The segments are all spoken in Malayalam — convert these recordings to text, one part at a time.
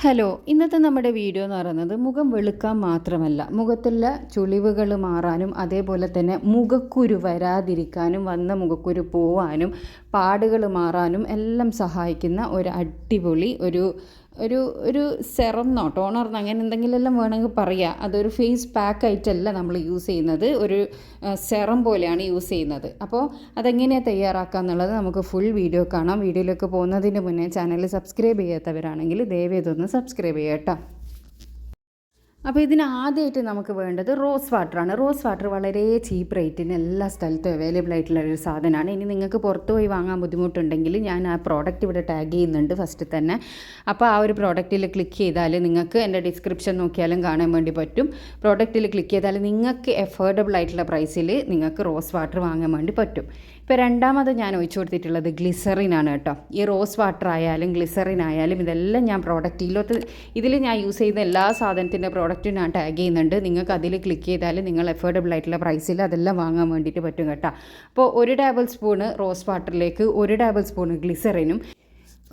ഹലോ, ഇന്നത്തെ നമ്മുടെ വീഡിയോ എന്ന് പറയുന്നത് മുഖം വെളുക്കാൻ മാത്രമല്ല, മുഖത്തുള്ള ചുളിവുകൾ മാറാനും അതേപോലെ തന്നെ മുഖക്കുരു വരാതിരിക്കാനും വന്ന മുഖക്കുരു പോവാനും പാടുകൾ മാറാനും എല്ലാം സഹായിക്കുന്ന ഒരു അടിപൊളി ഒരു ഒരു ഒരു സെറംന്നോ ടോണർന്നോ അങ്ങനെ എന്തെങ്കിലുമെല്ലാം വേണമെങ്കിൽ പറയാം. അതൊരു ഫേസ് പാക്ക് ആയിട്ടല്ല നമ്മൾ യൂസ് ചെയ്യുന്നത്, ഒരു സെറം പോലെയാണ് യൂസ് ചെയ്യുന്നത്. അപ്പോൾ അതെങ്ങനെയാണ് തയ്യാറാക്കുക എന്നുള്ളത് നമുക്ക് ഫുൾ വീഡിയോ കാണാം. വീഡിയോയിലേക്ക് പോകുന്നതിന് മുന്നേ ചാനൽ സബ്സ്ക്രൈബ് ചെയ്യാത്തവരാണെങ്കിൽ ദയവ് ഇതൊന്ന് സബ്സ്ക്രൈബ് ചെയ്യാം കേട്ടോ. അപ്പോൾ ഇതിന് ആദ്യമായിട്ട് നമുക്ക് വേണ്ടത് റോസ് വാട്ടറാണ്. റോസ് വാട്ടർ വളരെ ചീപ്പ് റേറ്റിന് എല്ലാ സ്ഥലത്തും അവൈലബിൾ ആയിട്ടുള്ള ഒരു സാധനമാണ്. ഇനി നിങ്ങൾക്ക് പുറത്ത് പോയി വാങ്ങാൻ ബുദ്ധിമുട്ടുണ്ടെങ്കിൽ ഞാൻ ആ പ്രോഡക്റ്റ് ഇവിടെ ടാഗ് ചെയ്യുന്നുണ്ട് ഫസ്റ്റ് തന്നെ. അപ്പോൾ ആ ഒരു പ്രോഡക്റ്റിൽ ക്ലിക്ക് ചെയ്താൽ നിങ്ങൾക്ക് എൻ്റെ ഡിസ്ക്രിപ്ഷൻ നോക്കിയാലും കാണാൻ വേണ്ടി പറ്റും. പ്രോഡക്റ്റിൽ ക്ലിക്ക് ചെയ്താൽ നിങ്ങൾക്ക് എഫോർഡബിൾ ആയിട്ടുള്ള പ്രൈസിൽ നിങ്ങൾക്ക് റോസ് വാട്ടർ വാങ്ങാൻ വേണ്ടി പറ്റും. ഇപ്പോൾ രണ്ടാമത് ഞാൻ ഒഴിച്ചു കൊടുത്തിട്ടുള്ളത് ഗ്ലിസറിനാണ് കേട്ടോ. ഈ റോസ് വാട്ടർ ആയാലും ഗ്ലിസറിൻ ആയാലും ഇതെല്ലാം ഞാൻ ഇതിൽ ഞാൻ യൂസ് ചെയ്യുന്ന എല്ലാ സാധനത്തിൻ്റെ പ്രോഡക്റ്റും ഞാൻ ടാഗ് ചെയ്യുന്നുണ്ട്. നിങ്ങൾക്ക് അതിൽ ക്ലിക്ക് ചെയ്താൽ നിങ്ങൾ എഫോർഡബിൾ ആയിട്ടുള്ള പ്രൈസിൽ അതെല്ലാം വാങ്ങാൻ വേണ്ടിയിട്ട് പറ്റും കേട്ടോ. അപ്പോൾ 1 ടേബിൾ സ്പൂണ് റോസ് വാട്ടറിലേക്ക് 1 ടേബിൾ സ്പൂണ് ഗ്ലിസറിനും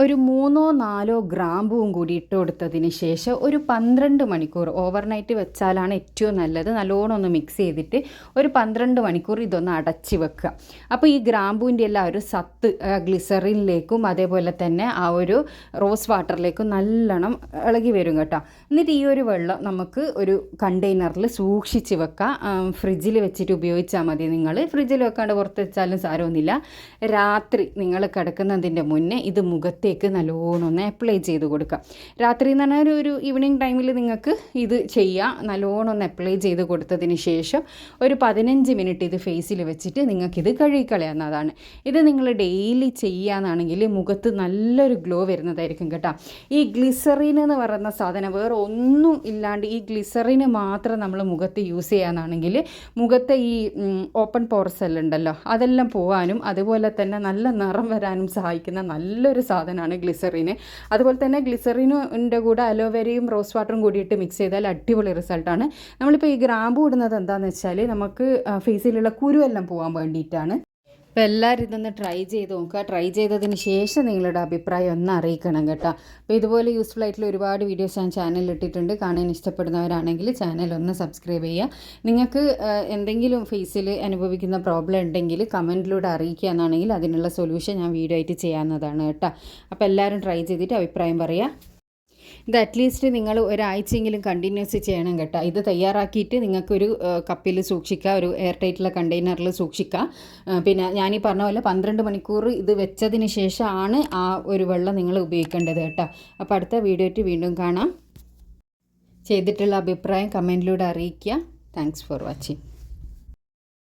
ഒരു 3-4 ഗ്രാമ്പുവും കൂടി ഇട്ട് കൊടുത്തതിന് ശേഷം ഒരു 12 മണിക്കൂർ ഓവർനൈറ്റ് വെച്ചാലാണ് ഏറ്റവും നല്ലത്. നല്ലോണം ഒന്ന് മിക്സ് ചെയ്തിട്ട് ഒരു 12 മണിക്കൂർ ഇതൊന്ന് അടച്ച് വെക്കുക. അപ്പോൾ ഈ ഗ്രാമ്പൂവിൻ്റെ എല്ലാം ഒരു സത്ത് ഗ്ലിസറിനിലേക്കും അതേപോലെ തന്നെ ആ ഒരു റോസ് വാട്ടറിലേക്കും നല്ലോണം ഇളകി വരും കേട്ടോ. എന്നിട്ട് ഈ ഒരു വെള്ളം നമുക്ക് ഒരു കണ്ടെയ്നറിൽ സൂക്ഷിച്ച് വെക്കാം. ഫ്രിഡ്ജിൽ വെച്ചിട്ട് ഉപയോഗിച്ചാൽ മതി. നിങ്ങൾ ഫ്രിഡ്ജിൽ വെക്കാണ്ട് പുറത്ത് വെച്ചാലും സാരമൊന്നുമില്ല. രാത്രി നിങ്ങൾ കിടക്കുന്നതിൻ്റെ മുന്നേ ഇത് മുഖത്തേക്ക് നല്ലോണം ഒന്ന് അപ്ലൈ ചെയ്ത് കൊടുക്കുക. രാത്രി എന്ന് പറഞ്ഞാൽ ഒരു ഈവനിങ് ടൈമിൽ നിങ്ങൾക്ക് ഇത് ചെയ്യാം. നല്ലോണം ഒന്ന് അപ്ലൈ ചെയ്ത് കൊടുത്തതിന് ശേഷം ഒരു 15 മിനിറ്റ് ഇത് ഫേസിൽ വെച്ചിട്ട് നിങ്ങൾക്കിത് കഴുകിക്കളയാവുന്നതാണ്. ഇത് നിങ്ങൾ ഡെയിലി ചെയ്യാന്നാണെങ്കിൽ മുഖത്ത് നല്ലൊരു ഗ്ലോ വരുന്നതായിരിക്കും കേട്ടോ. ഈ ഗ്ലിസറിൻ എന്ന് പറയുന്ന സാധനം വേറെ ഒന്നും ഇല്ലാണ്ട് ഈ ഗ്ലിസറിന് മാത്രം നമ്മൾ മുഖത്ത് യൂസ് ചെയ്യാനാണെങ്കിൽ മുഖത്തെ ഈ ഓപ്പൺ പോർസ് എല്ലാം ഉണ്ടല്ലോ അതെല്ലാം പോകാനും അതുപോലെ തന്നെ നല്ല നിറം വരാനും സഹായിക്കുന്ന നല്ലൊരു സാധനമാണ് ഗ്ലിസറിന്. അതുപോലെ തന്നെ ഗ്ലിസറിൻ്റെ കൂടെ അലോവേരയും റോസ് വാട്ടറും കൂടിയിട്ട് മിക്സ് ചെയ്താൽ അടിപൊളി റിസൾട്ടാണ്. നമ്മളിപ്പോൾ ഈ ഗ്രാമ്പു ഇടുന്നത് എന്താണെന്ന് വെച്ചാൽ നമുക്ക് ഫേസിലുള്ള കുരുവെല്ലാം പോകാൻ വേണ്ടിയിട്ടാണ്. അപ്പോൾ എല്ലാവരും ഇതൊന്ന് ട്രൈ ചെയ്ത് നോക്കുക. ട്രൈ ചെയ്തതിന് ശേഷം നിങ്ങളുടെ അഭിപ്രായം ഒന്ന് അറിയിക്കണം കേട്ടോ. അപ്പോൾ ഇതുപോലെ യൂസ്ഫുൾ ആയിട്ടുള്ള ഒരുപാട് വീഡിയോസ് ഞാൻ ചാനലിൽ ഇട്ടിട്ടുണ്ട്. കാണാൻ ഇഷ്ടപ്പെടുന്നവരാണെങ്കിൽ ചാനൽ ഒന്ന് സബ്സ്ക്രൈബ് ചെയ്യുക. നിങ്ങൾക്ക് എന്തെങ്കിലും ഫേസിൽ അനുഭവിക്കുന്ന പ്രോബ്ലം ഉണ്ടെങ്കിൽ കമൻറ്റിലൂടെ അറിയിക്കുക എന്നാണെങ്കിൽ അതിനുള്ള സൊല്യൂഷൻ ഞാൻ വീഡിയോ ആയിട്ട് ചെയ്യാവുന്നതാണ് കേട്ടോ. അപ്പോൾ എല്ലാവരും ട്രൈ ചെയ്തിട്ട് അഭിപ്രായം പറയുക. ഇത് അറ്റ്ലീസ്റ്റ് നിങ്ങൾ ഒരാഴ്ചയെങ്കിലും കണ്ടിന്യൂസ് ചെയ്യണം കേട്ടോ. ഇത് തയ്യാറാക്കിയിട്ട് നിങ്ങൾക്കൊരു കപ്പിൽ സൂക്ഷിക്കുക, ഒരു എയർ ടൈറ്റുള്ള കണ്ടെയ്നറിൽ സൂക്ഷിക്കുക. പിന്നെ ഞാനീ പറഞ്ഞ പോലെ 12 മണിക്കൂർ ഇത് വെച്ചതിന് ശേഷമാണ് ആ ഒരു വെള്ളം നിങ്ങൾ ഉപയോഗിക്കേണ്ടത് കേട്ടോ. അപ്പോൾ അടുത്ത വീഡിയോ ആയിട്ട് വീണ്ടും കാണാം. ചെയ്തിട്ടുള്ള അഭിപ്രായം കമൻറ്റിലൂടെ അറിയിക്കുക. Thanks for watching.